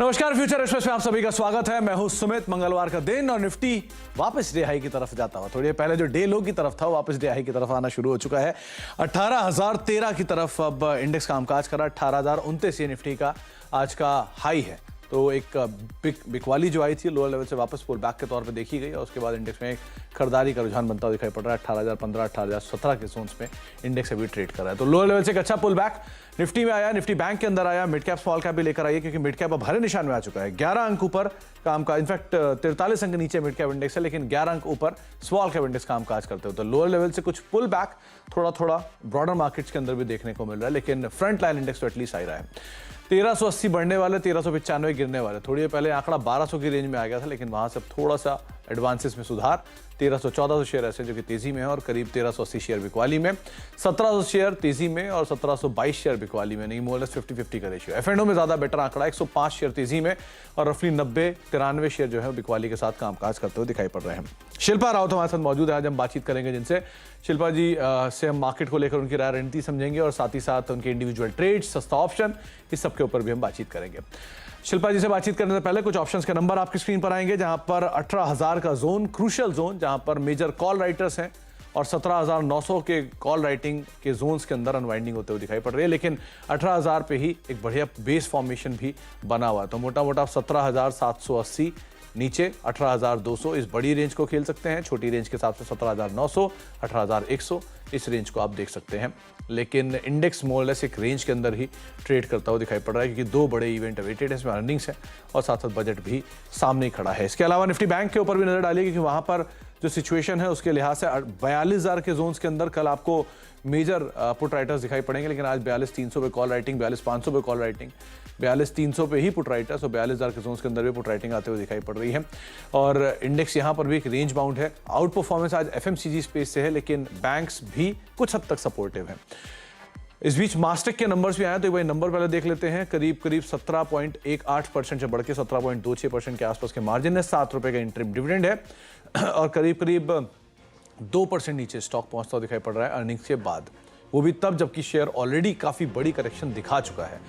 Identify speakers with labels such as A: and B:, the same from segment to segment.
A: नमस्कार, future express में आप सभी का स्वागत है। मैं हूं सुमित। मंगलवार का दिन और निफ्टी वापस डे हाई की तरफ जाता हुआ, थोड़ी पहले जो डे लो की तरफ था वापस डे हाई की तरफ आना शुरू हो चुका है। 18,013 की तरफ अब इंडेक्स कामकाज कर रहा है। 18,029 ये निफ्टी का आज का हाई है। तो एक बिकवाली जो आई थी लोअर लेवल से वापस पुल बैक के तौर पे देखी गई और उसके बाद इंडेक्स में एक खरीदारी का रुझान बनता हुआ दिखाई पड़ रहा है। 18,015 18,017 के जोन्स में इंडेक्स अभी ट्रेड कर रहा है। तो लोअर लेवल से एक अच्छा पुल बैक निफ्टी में आया। निफ्टी बैंक के अंदर आया। मिड कैप स्मॉल कैप भी लेकर आई है क्योंकि मिड कैप अब हरे निशान में आ चुका है। 11 अंक ऊपर काम का, इनफैक्ट 43 अंक नीचे मिड कैप इंडेक्स है, लेकिन 11 अंक ऊपर स्मॉल कैप इंडेक्स कामकाज करते हो। तो लोअर लेवल से कुछ पुल बैक थोड़ा थोड़ा ब्रॉडर मार्केट्स के अंदर भी देखने को मिल रहा है, लेकिन फ्रंट लाइन इंडेक्स तो एटलीस्ट आ रहा है। 1380 बढ़ने वाले, 1395 गिरने वाले। थोड़ी देर पहले आंकड़ा 1200 की रेंज में आ गया था, लेकिन वहां से थोड़ा सा एडवांसेस में सुधार। 1314 शेयर ऐसे जो कि तेजी में है और करीब 1380 शेयर बिकवाली में। 1700 शेयर तेजी में और 1722 शेयर बिकवाली में। नहीं, मोर लेस 50-50 का रेशियो। एफ&ओ में ज्यादा बेटर आंकड़ा, 105 शेयर तेजी में और रफली 90-93 शेयर जो है बिकवाली के साथ कामकाज करते हुए दिखाई पड़ रहे हैं। शिल्पा रावत हमारे साथ मौजूद है। आज हम बातचीत करेंगे जिनसे। शिल्पा जी से हम मार्केट को लेकर उनकी राय रणनीति समझेंगे और साथ ही साथ उनके इंडिविजुअल ट्रेड्स, सस्ता ऑप्शन, इस सब के ऊपर भी हम बातचीत करेंगे। शिल्पा जी से बातचीत करने से पहले कुछ ऑप्शंस के नंबर आपकी स्क्रीन पर आएंगे, जहां पर 18,000 का जोन, क्रूशियल जोन, जहां पर मेजर कॉल राइटर्स हैं और 17,900 के कॉल राइटिंग के जोन्स के अंदर अनवाइंडिंग होते हुए दिखाई पड़ रही है। लेकिन 18,000 पे ही एक बढ़िया बेस फॉर्मेशन भी बना हुआ है। तो मोटा मोटा 17,780 नीचे 18,200 इस बड़ी रेंज को खेल सकते हैं। छोटी रेंज के हिसाब से 17,900, 18,100 इस रेंज को आप देख सकते हैं। लेकिन इंडेक्स मोरलेस एक रेंज के अंदर ही ट्रेड करता हुआ दिखाई पड़ रहा है क्योंकि दो बड़े इवेंट अवेटेड है, इसमें अर्निंग्स है और साथ साथ बजट भी सामने ही खड़ा है। इसके अलावा निफ्टी बैंक के ऊपर भी नजर डालिए क्योंकि वहां पर जो सिचुएशन है उसके लिहाज से 42,000 के जोन्स के अंदर कल आपको मेजर पुट राइटर्स दिखाई पड़ेंगे, लेकिन आज 42,300 पे कॉल राइटिंग, 42,500 पे कॉल राइटिंग, 42,300 पे ही पुट राइटर्स और 42,000 के जोन्स के अंदर भी पुट राइटिंग आते हुए दिखाई पड़ रही है। और इंडेक्स यहाँ पर भी एक रेंज बाउंड है। आउट परफॉर्मेंस आज एफएमसीजी स्पेस से है, लेकिन बैंक्स भी कुछ हद तक सपोर्टिव है। इस बीच मास्टेक के नंबर्स भी आए, तो एक बार नंबर पहले देख लेते हैं। करीब 17.18% से बढ़ के 17.26% के आसपास के मार्जिन है। 7 रुपए का इंटरिम डिविडेंड है और करीब 2% नीचे स्टॉक पहुंचता हुआ दिखाई पड़ रहा है अर्निंग्स के बाद। वो भी तब जबकि शेयर ऑलरेडी काफी बड़ी करेक्शन दिखा चुका है।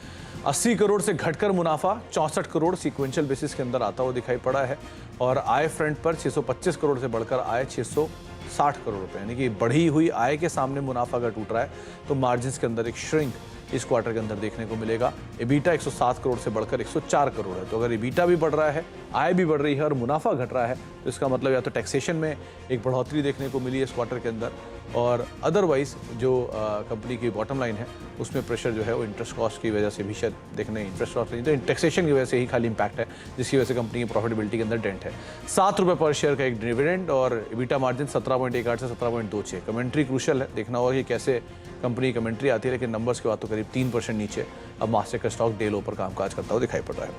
A: 80 करोड़ से घटकर मुनाफा 64 करोड़ सीक्वेंशियल बेसिस के अंदर आता हुआ दिखाई पड़ा है और आय फ्रंट पर 625 करोड़ से बढ़कर आय 660 करोड़ रुपए, यानी कि बढ़ी हुई आय के सामने मुनाफा अगर टूट रहा है तो मार्जिन्स के अंदर एक श्रिंक इस क्वार्टर के अंदर देखने को मिलेगा। एबीटा 107 करोड़ से बढ़कर 104 करोड़ है। तो अगर एबीटा भी बढ़ रहा है, आय भी बढ़ रही है और मुनाफा घट रहा है, तो इसका मतलब या तो टैक्सेशन में एक बढ़ोतरी देखने को मिली है इस क्वार्टर के अंदर, और अदरवाइज जो कंपनी की बॉटम लाइन है उसमें प्रेशर जो है वो इंटरेस्ट कॉस्ट की वजह से भी शायद देखने, इंटरेस्ट कॉस्ट नहीं तो टैक्सेशन की वजह से ही खाली इंपैक्ट है, जिसकी वजह से कंपनी की प्रॉफिटेबिलिटी के अंदर डेंट है। 7 रुपये पर शेयर का एक डिविडेंड और एबीटा मार्जिन 17.18 से 17.26। कमेंट्री क्रूशियल है, देखना होगा कि कैसे कंपनी कमेंट्री आती है, लेकिन नंबर्स के बाद तो करीब 3% नीचे अब मास्टेक का स्टॉक डे लो पर कामकाज करता हुआ दिखाई पड़ रहा है।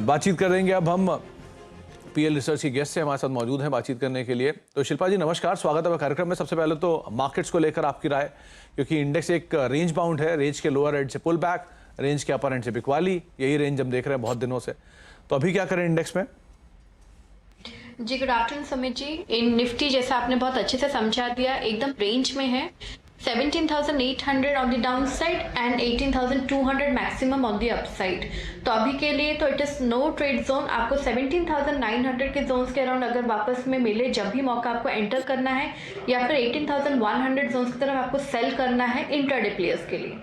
A: बातचीत करेंगे अब हम पीएल रिसर्च की गेस्ट से हमारे साथ मौजूद हैं बातचीत करने के लिए। तो शिल्पा जी नमस्कार, स्वागत है कार्यक्रम में। सबसे पहले तो मार्केट्स को लेकर आपकी राय, क्योंकि इंडेक्स एक रेंज बाउंड है, रेंज के लोअर एंड से पुल बैक, रेंज के अपर एंड से बिकवाली, यही रेंज हम देख रहे हैं बहुत दिनों से। तो अभी क्या करें इंडेक्स में?
B: जी गुड आफ्टरनून सुमित जी। इन निफ्टी जैसा आपने बहुत अच्छे से समझा दिया, एकदम रेंज में है। 17,800 on the downside and 18,200 maximum on the upside. तो अभी के लिए तो it is no trade zone. आपको 17,900 के जोन्स के अराउंड अगर वापस में मिले, जब भी मौका आपको एंटर करना है, या फिर 18,100 जोन्स की तरफ आपको सेल करना है इंट्राडे प्लेयर्स के लिए।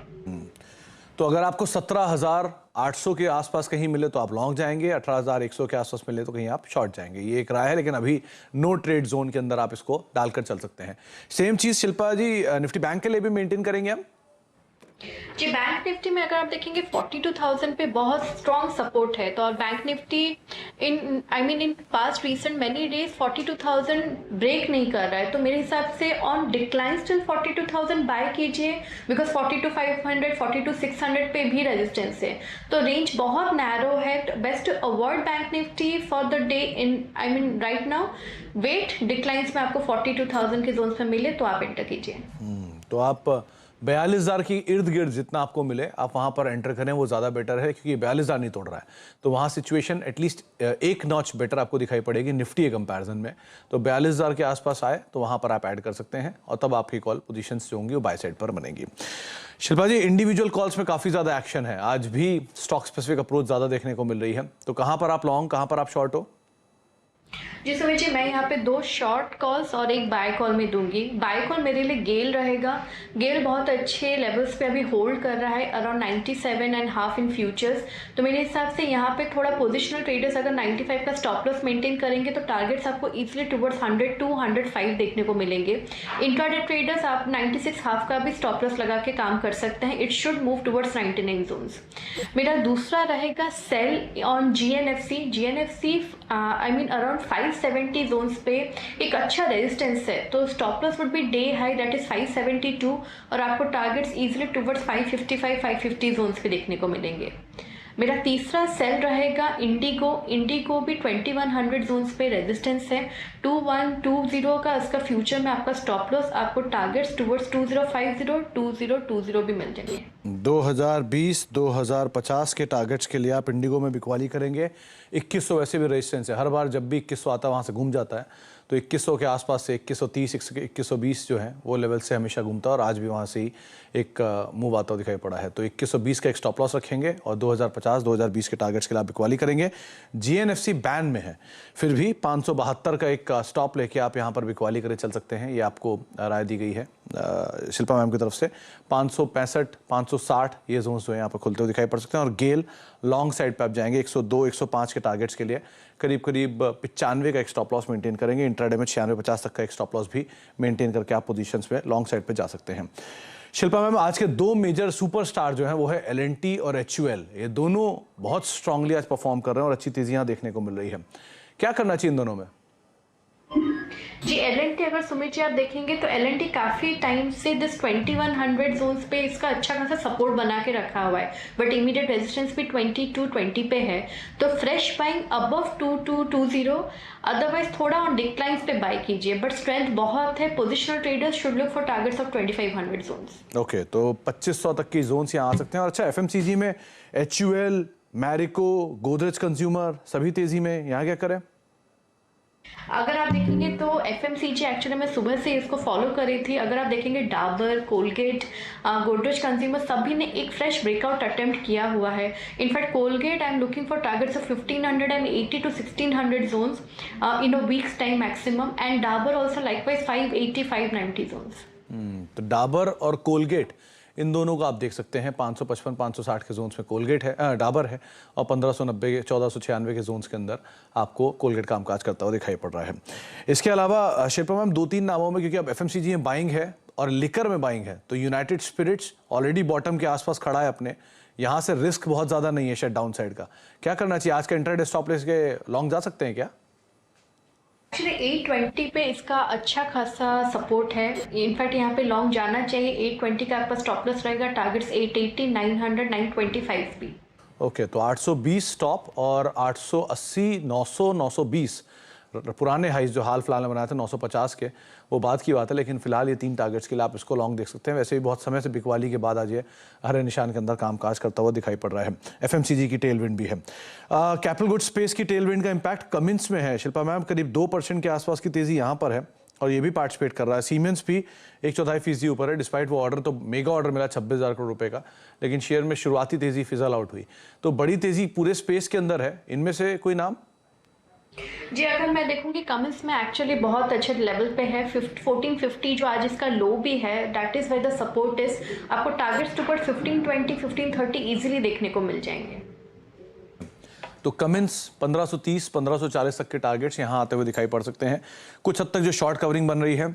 A: तो अगर आपको 17,800 के आसपास कहीं मिले तो आप लॉन्ग जाएंगे, 18,100 के आसपास मिले तो कहीं आप शॉर्ट जाएंगे, ये एक राय है। लेकिन अभी नो ट्रेड जोन के अंदर आप इसको डालकर चल सकते हैं। सेम चीज शिल्पा जी निफ्टी बैंक के लिए भी मेंटेन करेंगे हम?
B: जी बैंक निफ्टी में अगर आप देखेंगे 42,000 पे बहुत स्ट्रॉन्ग सपोर्ट है। तो और bank Nifty in past recent many days 42,000 break नहीं कर रहा है। तो मेरे हिसाब से ऑन डिक्लाइन स्टिल 42,000 बाय कीजिए, बिकॉज 42,500 42,600 पे भी रेजिस्टेंस है। तो रेंज बहुत नैरो है। Best to avoid bank Nifty for the day in right now. Wait declines में आपको 42,000 के जोन में मिले तो आप एंटर कीजिए।
A: तो आप 42,000 की इर्द गिर्द जितना आपको मिले आप वहां पर एंटर करें, वो ज़्यादा बेटर है, क्योंकि 42,000 नहीं तोड़ रहा है। तो वहां सिचुएशन एटलीस्ट एक नॉच बेटर आपको दिखाई पड़ेगी निफ्टी के कंपैरिजन में। तो 42,000 के आसपास आए तो वहां पर आप ऐड कर सकते हैं, और तब आपकी कॉल पोजीशंस जो होंगी वो बाय साइड पर बनेगी। शिल्पा जी, इंडिविजुअल कॉल्स में काफ़ी ज़्यादा एक्शन है, आज भी स्टॉक स्पेसिफिक अप्रोच ज़्यादा देखने को मिल रही है। तो कहाँ पर आप लॉन्ग, कहाँ पर आप शॉर्ट हो?
B: जी सुमित जी, मैं यहाँ पे 2 शॉर्ट कॉल्स और एक बाय कॉल में दूंगी। बाय कॉल मेरे लिए गेल रहेगा। गेल बहुत अच्छे लेवल्स पे अभी होल्ड कर रहा है, अराउंड 97.5 इन फ्यूचर्स। तो मेरे हिसाब से यहाँ पे थोड़ा पोजिशनल ट्रेडर्स अगर 95 का स्टॉप लॉस मेंटेन करेंगे तो टारगेट्स आपको इजीली टुवर्ड्स 100 to 105 देखने को मिलेंगे। इंट्राडे ट्रेडर्स आप 96 हाफ का भी स्टॉप लॉस लगा के काम कर सकते हैं। It should move towards 99 zones. मेरा दूसरा रहेगा sell on GNFC I mean around 570 zones पे एक अच्छा रेजिस्टेंस है। तो stop loss would be day high that is 572, और आपको टारगेट्स इजीली टुवर्ड्स 555 550 जोन्स पे देखने को मिलेंगे। मेरा तीसरा सेल रहेगा इंडिगो भी 2100 जोन्स पे रेजिस्टेंस है। 2120 का इसका फ्यूचर में आपका स्टॉप लॉस, आपको टारगेट्स टुवर्ड्स 2050 2020 भी मिल जाएंगे।
A: 2020-2050 के टारगेट्स के लिए आप इंडिगो में बिकवाली करेंगे। 2100 वैसे भी रेजिस्टेंस है, हर बार जब भी 2100 आता है वहाँ से घूम जाता है। तो 2100 के आसपास से 2130 2120 जो है वो लेवल से हमेशा घूमता है, और आज भी वहाँ से ही एक मूव आता हुआ दिखाई पड़ा है। तो 2120 का एक स्टॉप लॉस रखेंगे, और 2050-2020 के टारगेट्स के लिए आप बिकवाली करेंगे। जीएनएफसी बैन में है, फिर भी 572 का एक स्टॉप लेके आप यहाँ पर बिकवाली करे चल सकते हैं। ये आपको राय दी गई है शिल्पा मैम की तरफ से। 565 560 ये जोन्स जो है यहाँ पर खुलते हुए दिखाई पड़ सकते हैं। और गेल लॉन्ग साइड पे आप जाएंगे 102 105 के टारगेट्स के लिए, करीब 95 का एक स्टॉप लॉस मेंटेन करेंगे। इंट्राडे में 96-50 तक का एक स्टॉप लॉस भी मेंटेन करके आप पोजीशंस में लॉन्ग साइड पे जा सकते हैं। शिल्पा मैम, आज के 2 मेजर सुपरस्टार जो हैं वो है एल&टी और HUL। ये दोनों बहुत स्ट्रांगली आज परफॉर्म कर रहे हैं और अच्छी तेजी यहाँ देखने को मिल रही है। क्या करना चाहिए इन दोनों में?
B: जी एल&टी अगर सुमित जी आप देखेंगे तो एल&टी काफी टाइम से दिस 2100 जोन्स पे इसका अच्छा खासा सपोर्ट बना के रखा हुआ है, बट इमीडिएट रेजिस्टेंस भी 2220 पे है। तो फ्रेश बाइंग अबव 2220, अदरवाइज थोड़ा ऑन डिक्लाइन पे बाय कीजिए, बट स्ट्रेंथ बहुत है। Positional traders should look for targets of 2500 zones.
A: Okay, तो 2500 तक की जोन्स यहाँ आ सकते हैं। और अच्छा, एफएमसीजी में HUL, मैरिको, गोदरेज कंज्यूमर सभी तेजी में, यहाँ क्या करें?
B: अगर आप देखेंगे तो एफएमसीजी एक्चुअली मैं सुबह से इसको फॉलो कर रही थी। अगर आप देखेंगे डाबर, कोलगेट, गोदरेज कंज्यूमर सभी ने एक फ्रेश ब्रेकआउट अटेम्प्ट किया हुआ है। In fact Colgate I am looking for targets of 1580 to 1600 zones in a weeks time maximum, and Dabur also likewise 580 590 zones.
A: तो डाबर और कोलगेट इन दोनों का आप देख सकते हैं 555 560 के जोन्स में कोलगेट है, डाबर है, और 1590 1496 के जोन्स के अंदर आपको कोलगेट कामकाज करता हुआ दिखाई पड़ रहा है। इसके अलावा शिल्पा मैम, 2-3 नामों में, क्योंकि अब एफएमसीजी में बाइंग है और लिकर में बाइंग है, तो यूनाइटेड स्पिरिट्स ऑलरेडी बॉटम के आसपास खड़ा है अपने, यहाँ से रिस्क बहुत ज़्यादा नहीं है शायद डाउन साइड का। क्या करना चाहिए? आज का इंट्राडे स्टॉप लेस के लॉन्ग जा सकते हैं क्या?
B: एक्चुअली 820 पे इसका अच्छा खासा सपोर्ट है। इनफैक्ट यहाँ पे लॉन्ग जाना चाहिए। 820 का आपका स्टॉप लॉस रहेगा, टारगेट्स 880 900 925 भी।
A: ओके, तो 820 स्टॉप और 880 900 920 पुराने हाइज जो हाल फिलहाल में बनाए थे 950 के, वो बात की बात है। लेकिन फिलहाल ये 3 टारगेट्स के लिए आप इसको लॉन्ग देख सकते हैं। वैसे भी बहुत समय से बिकवाली के बाद आज ये हरे निशान के अंदर कामकाज करता हुआ दिखाई पड़ रहा है। एफएमसीजी की टेलविंड भी है। कैपिटल गुड्स स्पेस की टेलविंड का इम्पैक्ट कमिंस में है। शिल्पा मैम, करीब 2% के आसपास की तेजी यहाँ पर है, और ये भी पार्टिसिपेट कर रहा है। सीमेंस भी 1/4% ऊपर है, डिस्पाइट वो ऑर्डर, तो मेगा ऑर्डर मिला 26,000 करोड़ रुपए का, लेकिन शेयर में शुरुआती तेजी फिजल आउट हुई। तो बड़ी तेजी पूरे स्पेस के अंदर है। इनमें से कोई नाम?
B: जी अगर मैं देखूंगी कमिंस में एक्चुअली बहुत अच्छे लेवल पे है। 1450 जो आज इसका लो भी है, that is where the support is. आपको टारगेट्स टू 1520 1530 इजीली देखने को मिल जाएंगे।
A: तो कमिंस 1530 1540 तक के टारगेट्स यहाँ आते हुए दिखाई पड़ सकते हैं। कुछ हद तक जो शॉर्ट कवरिंग बन रही है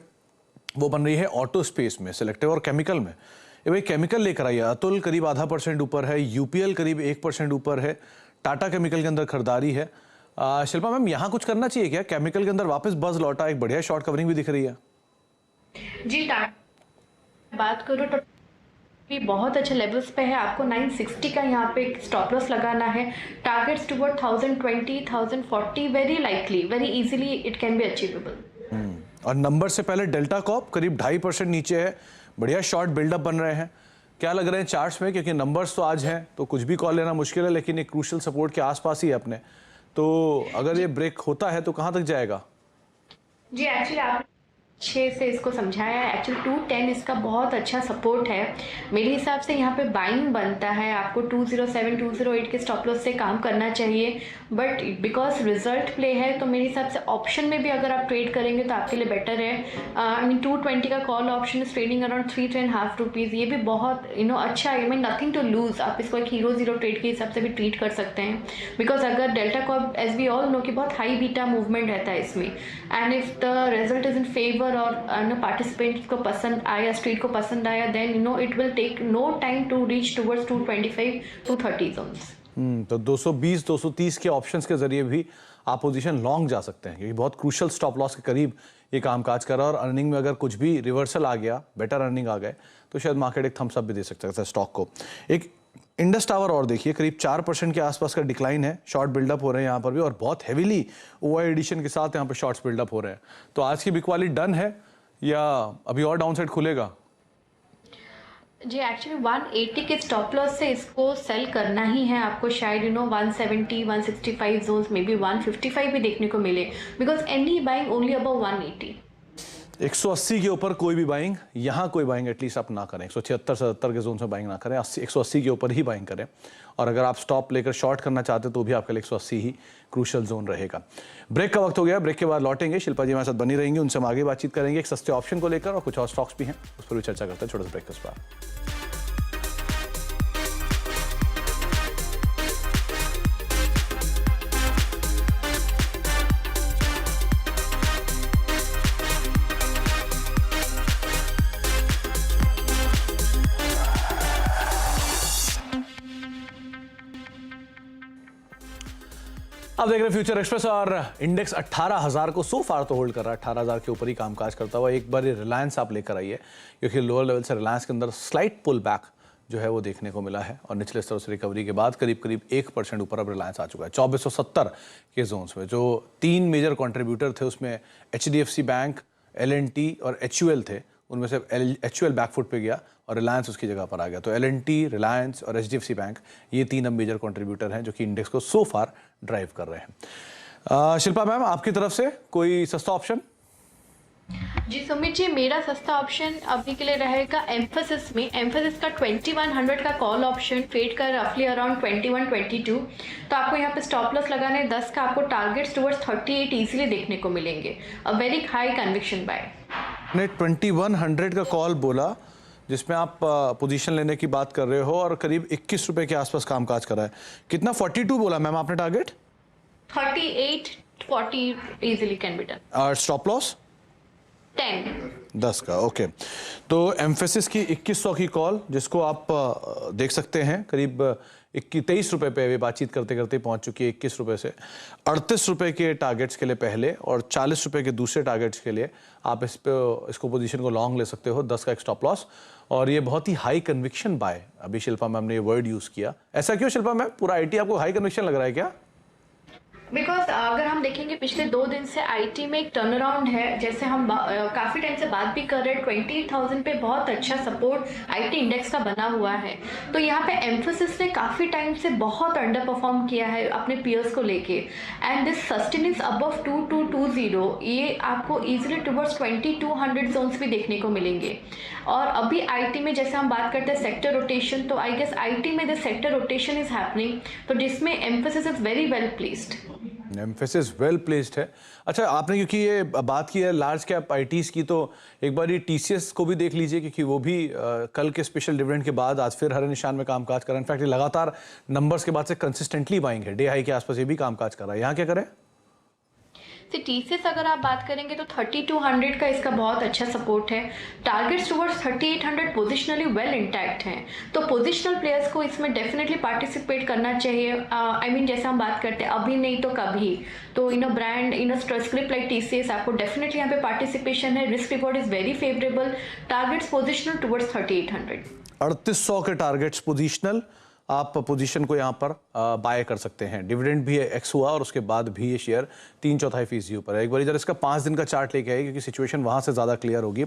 A: वो बन रही है ऑटो स्पेस में, सिलेक्टिव और केमिकल में। ये भाई केमिकल लेकर आइए। अतुल करीब 0.5% ऊपर है, यूपीएल करीब 1% ऊपर है, टाटा केमिकल के अंदर खरीदारी है। शिल्पा मैम, यहाँ कुछ करना चाहिए क्या? केमिकल के अंदर वापस बज लौटा, एक बढ़िया शॉर्ट कवरिंग भी दिख रही है।
B: जी बात करूँ तो भी बहुत अच्छे लेवल्स पे है। आपको 960 का यहाँ पे स्टॉप लॉस लगाना है। Targets toward 1020 1040 very likely, very easily it can be achievable.
A: और नंबर से पहले डेल्टा कॉप करीब 2.5% नीचे है, बढ़िया शॉर्ट बिल्डअप बन रहे हैं। क्या लग रहे हैं चार्ट्स में, क्योंकि नंबर्स तो आज हैं तो कुछ भी कॉल लेना मुश्किल है, लेकिन एक क्रूशियल सपोर्ट के आसपास ही है अपने, तो अगर ये ब्रेक होता है तो कहाँ तक जाएगा?
B: जी एक्चुअली आप अच्छे से इसको समझाया है। एक्चुअली 210 इसका बहुत अच्छा सपोर्ट है। मेरे हिसाब से यहाँ पे बाइंग बनता है, आपको 207 208 के स्टॉप लॉस से काम करना चाहिए, बट बिकॉज रिजल्ट प्ले है तो मेरे हिसाब से ऑप्शन में भी अगर आप ट्रेड करेंगे तो आपके लिए बेटर है। आई मीन 220 का call option is trading around 3.5 rupees. ये भी बहुत अच्छा, I mean nothing to lose. आप इसको एक हीरो जीरो ट्रेड के हिसाब से भी ट्रीट कर सकते हैं, बिकॉज अगर Delta Corp as we all know कि बहुत हाई बीटा मूवमेंट रहता है इसमें, and if the result is in favour और पार्टिसिपेंट्स को पसंद आया, स्ट्रीट को पसंद आया, then it will take no time to reach towards 225 230 zones.
A: तो 220 230 के ऑप्शंस के जरिए भी आप पोजीशन लॉन्ग जा सकते हैं, क्योंकि बहुत क्रूशियल स्टॉप लॉस के करीब ये कामकाज कर रहा है। और अर्निंग में अगर कुछ भी रिवर्सल आ गया, बेटर अर्निंग आ गए, तो शायद मार्केट एक थम्स अप भी दे सकता है स्टॉक को। एक इंडस टावर और देखिए, करीब 4% के आसपास का डिक्लाइन है। शॉर्ट बिल्डअप हो रहे हैं यहाँ पर भी, और बहुत हैवीली ओआई एडिशन के साथ यहाँ पर शॉर्ट्स बिल्डअप हो रहे हैं। तो आज की बिकवाली डन है या अभी और डाउनसाइड खुलेगा?
B: जी एक्चुअली 180 के स्टॉप लॉस से इसको सेल करना ही है आपको। शायद 170 165 जोन्स, मे बी 155 भी देखने को मिले, because any buying only above 180।
A: 180 के ऊपर कोई भी बाइंग, यहाँ कोई बाइंग एटलीस्ट आप ना करें। 176 77 के जोन में बाइंग ना करें, 180 के ऊपर ही बाइंग करें। और अगर आप स्टॉप लेकर शॉर्ट करना चाहते हैं तो भी आपके लिए 180 ही क्रूशियल जोन रहेगा। ब्रेक का वक्त हो गया, ब्रेक के बाद लौटेंगे। शिल्पा जी हमारे साथ बनी रहेंगी, उनसे हम आगे बातचीत करेंगे एक सस्ते ऑप्शन को लेकर, और कुछ और स्टॉक्स भी हैं उस पर भी चर्चा करते हैं। छोटा सा ब्रेक के बाद आप देख रहे हैं फ्यूचर एक्सप्रेस, और इंडेक्स 18,000 को सो फार तो होल्ड कर रहा है। 18,000 के ऊपर ही कामकाज करता हुआ एक बार रिलायंस आप लेकर आइए, क्योंकि लोअर लेवल से रिलायंस के अंदर स्लाइट पुल बैक जो है वो देखने को मिला है, और निचले स्तर से रिकवरी के बाद करीब करीब 1% ऊपर अब रिलायंस आ चुका है 2470 के जोन्स में। जो 3 मेजर कंट्रीब्यूटर थे उसमें HDFC बैंक, L&T और HUL थे, उनमें से HUL बैकफुट पे गया और रिलायंस उसकी जगह पर आ गया। तो L&T, रिलायंस और HDFC बैंक, ये 3 अब मेजर कंट्रीब्यूटर हैं जो कि इंडेक्स को सो फार ड्राइव कर रहे हैं। शिल्पा मैम, आपकी तरफ से कोई सस्ता ऑप्शन?
B: जी सुमित जी, मेरा सस्ता ऑप्शन अभी के लिए रहेगा एम्फेसिस में। एम्फेसिस का 2100 का कॉल ऑप्शन ट्रेड कर रफली अराउंड 21-22। तो आपको यहाँ पे स्टॉप लॉस लगाना है 10 का। आपको टारगेट्स टुवर्ड्स 38 इजीली देखने को मिलेंगे। A very high conviction buy.
A: ने 2100 का कॉल बोला, जिसमें आप पोजीशन लेने की बात कर रहे हो, और करीब 21 रुपए के आसपास कामकाज कर रहा है। कितना 42 बोला मैम आपने target?
B: 38-40 easily can be done.
A: और स्टॉप लॉस 10 का। ओके, तो एम्फेसिस की 2100 की कॉल, जिसको आप देख सकते हैं करीब 23 रुपए पे बातचीत करते करते पहुंच चुकी है 21 रुपए से। 38 रुपए के टारगेट्स के लिए पहले और 40 रुपए के दूसरे टारगेट्स के लिए आप इसको पोजीशन को लॉन्ग ले सकते हो, 10 का एक स्टॉप लॉस। और ये बहुत ही हाई कन्विक्शन बाय, अभी शिल्पा मैम ने ये वर्ड यूज किया। ऐसा क्यों शिल्पा मैम, पूरा आईटी आपको हाई कन्विक्शन लग रहा है क्या?
B: बिकॉज अगर हम देखेंगे पिछले 2 दिन से आईटी में एक टर्न अराउंड है। जैसे हम काफ़ी टाइम से बात भी कर रहे हैं, 28,000 पे बहुत अच्छा सपोर्ट आईटी इंडेक्स का बना हुआ है। तो यहाँ पे एम्फोसिस ने काफ़ी टाइम से बहुत अंडर परफॉर्म किया है अपने पीयर्स को लेके, एंड दिस सस्टेनेंस अबव 2220, ये आपको इजीली टुवर्ड्स 2200 जोन्स भी देखने को मिलेंगे। और अभी आईटी में जैसे हम बात करते हैं सेक्टर रोटेशन, तो आई गेस आईटी में the sector rotation is happening, तो जिसमें emphasis is very well placed.
A: Emphasis well placed है। अच्छा, आपने क्योंकि ये बात की है लार्ज कैप आईटीज की, तो एक बार ये टीसीएस को भी देख लीजिए, क्योंकि वो भी कल के स्पेशल डिविडेंड के बाद आज फिर हरे निशान में कामकाज कर रहा है। इनफैक्ट लगातार नंबर्स के बाद से कंसिस्टेंटली बाइंग है, डे हाई के आसपास ये भी कामकाज कर रहा है। यहाँ क्या करें?
B: टीसीएस अगर आप बात करेंगे तो 3200 का इसका बहुत अच्छा सपोर्ट है। Targets towards 3800 positionally well intact हैं, तो पोजिशनल प्लेयर्स को इसमें डेफिनेटली पार्टिसिपेट करना चाहिए। आई मीन जैसे हम बात करते हैं अभी नहीं तो कभी, तो in a brand in a script like TCS आपको डेफिनेटली यहाँ पे पार्टिसिपेशन है। Risk reward is very favourable. Targets positional towards 3800।
A: 3800 के टारगेट्स पोजिशनल, आप पोजीशन को यहाँ पर बाय कर सकते हैं। डिविडेंड भी एक्स हुआ और उसके बाद भी ये शेयर 3/4% ऊपर है। एक बार जरा इसका 5 दिन का चार्ट लेके आइए क्योंकि सिचुएशन वहाँ से ज़्यादा क्लियर होगी।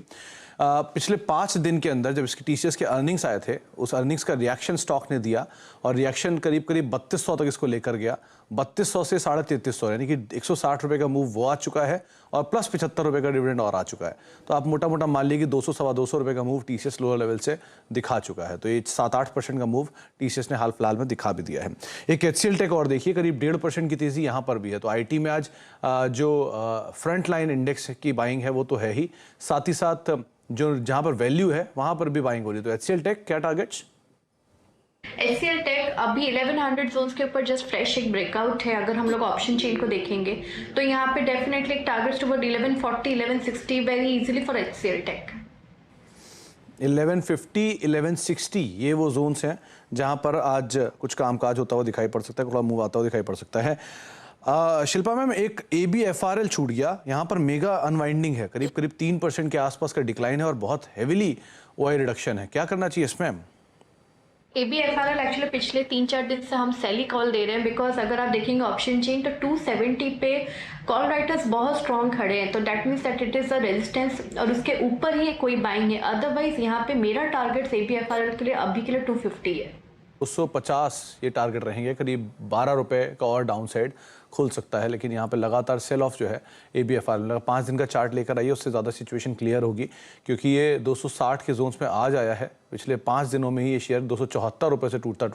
A: पिछले 5 दिन के अंदर जब इसकी टीसीएस के अर्निंग्स आए थे, उस अर्निंग्स का रिएक्शन स्टॉक ने दिया और रिएक्शन करीब 3200 तक इसको लेकर गया। 3200 से 3350 यानी कि 160 रुपये का मूव वो आ चुका है और प्लस 75 रुपये का डिविडेंड और आ चुका है। तो आप मोटा मोटा मान लीजिए कि 200-225 रुपये का मूव टीसीएस लोअर लेवल से दिखा चुका है। तो ये 7-8% का मूव टीसीएस ने हाल फिलहाल में दिखा भी दिया है। एक एचसीएल टेक और देखिए, करीब 1.5% की तेजी यहाँ पर भी है। तो आईटी में आज जो फ्रंट लाइन इंडेक्स की बाइंग है वो तो है ही, साथ ही साथ जो जहाँ पर वैल्यू है वहाँ पर भी बाइंग हो रही है। तो एचसीएल टेक क्या टारगेट्स?
B: एचसीएल टेक अभी 1100 जोन्स के ऊपर जस्ट फ्रेश एक ब्रेकआउट है। अगर हम लोग ऑप्शन चेन को देखेंगे तो यहाँ पे डेफिनेटली एक targets toward 1140 1160 very easily for HCL tech.
A: 1150 1160 ये वो जोन्स हैं जहाँ पर आज कुछ कामकाज होता हुआ दिखाई पड़ सकता है, थोड़ा मूव आता हुआ दिखाई पड़ सकता है। शिल्पा मैम, एक ABFRL छूट गया, यहाँ पर मेगा अनवाइंडिंग है, करीब 3% के आसपास का डिक्लाइन है और बहुत हेविली ओआई रिडक्शन है। क्या करना चाहिए इसमें?
B: ABFRL एक्चुअली पिछले 3-4 दिन से हम सेल ही कॉल दे रहे हैं, बिकॉज अगर आप देखेंगे ऑप्शन चेन तो 270 पे कॉल राइटर्स बहुत स्ट्रॉन्ग खड़े हैं, तो that means that it is a resistance और उसके ऊपर ही कोई बाइंग है। अदरवाइज यहाँ पे मेरा टारगेट ABFRL के लिए अभी के लिए 250 है।
A: 250 ये टारगेट रहेंगे, करीब 12 रुपये का और डाउन साइड खुल सकता है। लेकिन यहाँ पे लगातार सेल ऑफ जो है ABFRL 5 दिन का चार्ट लेकर आइए, उससे ज़्यादा सिचुएशन क्लियर होगी क्योंकि ये 260 के जोन्स में आज आया है। पिछले 5 दिनों में ही ये शेयर 274 रुपये से टूटता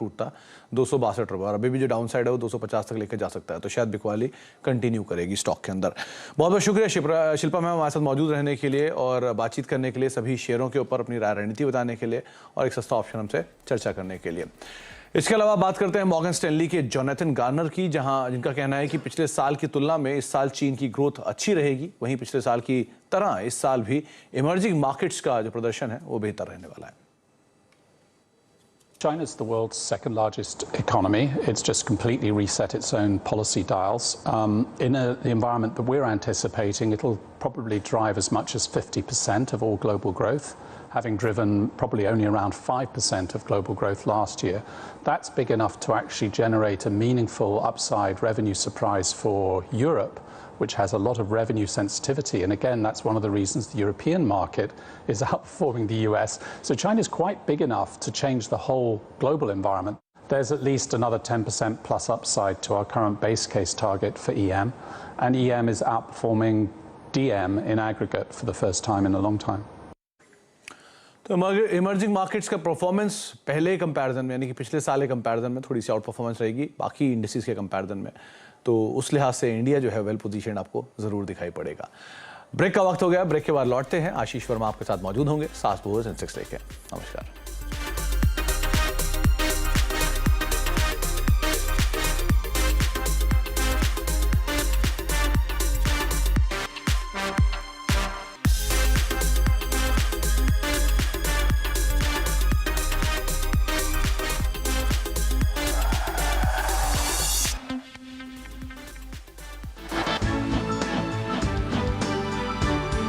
A: 262 रुपये और अभी भी जो डाउन साइड है वो 250 तक लेकर जा सकता है। तो शायद बिकवाली कंटिन्यू करेगी स्टॉक के अंदर। बहुत बहुत शुक्रिया शिल्पा मैम हमारे साथ मौजूद रहने के लिए और बातचीत करने के लिए, सभी शेयरों के ऊपर अपनी राय रणनीति बताने के लिए और एक सस्ता ऑप्शन हमसे चर्चा करने के लिए। इसके अलावा बात करते हैं मॉर्गन स्टैनली के जोनाथन गार्नर की, जिनका कहना है कि पिछले साल की तुलना में इस साल चीन की ग्रोथ अच्छी रहेगी। वहीं पिछले साल की तरह इस साल भी इमर्जिंग मार्केट्स का जो प्रदर्शन है वो बेहतर रहने वाला है।
C: China's the world's second largest economy. It's just completely reset its own policy dials. In the environment that we're anticipating, it'll probably drive as much as 50% of all global growth, having driven probably only around 5% of global growth last year. That's big enough to actually generate a meaningful upside revenue surprise for Europe, which has a lot of revenue sensitivity. And again, that's one of the reasons the European market is outperforming the US. So China is quite big enough to change the whole global environment. There's at least another 10% plus upside to our current base case target for EM. And EM is outperforming DM in aggregate for the first time in a long time.
A: तो emerging markets का performance पहले comparison में यानी कि पिछले साल के comparison में थोड़ी सी आउट परफॉर्मेंस रहेगी बाकी इंडिसेस के कंपैरिजन में। तो उस लिहाज से इंडिया जो है वेल पोजीशन आपको ज़रूर दिखाई पड़ेगा। ब्रेक का वक्त हो गया, ब्रेक के बाद लौटते हैं। आशीष वर्मा आपके साथ मौजूद होंगे, सास लेके। नमस्कार।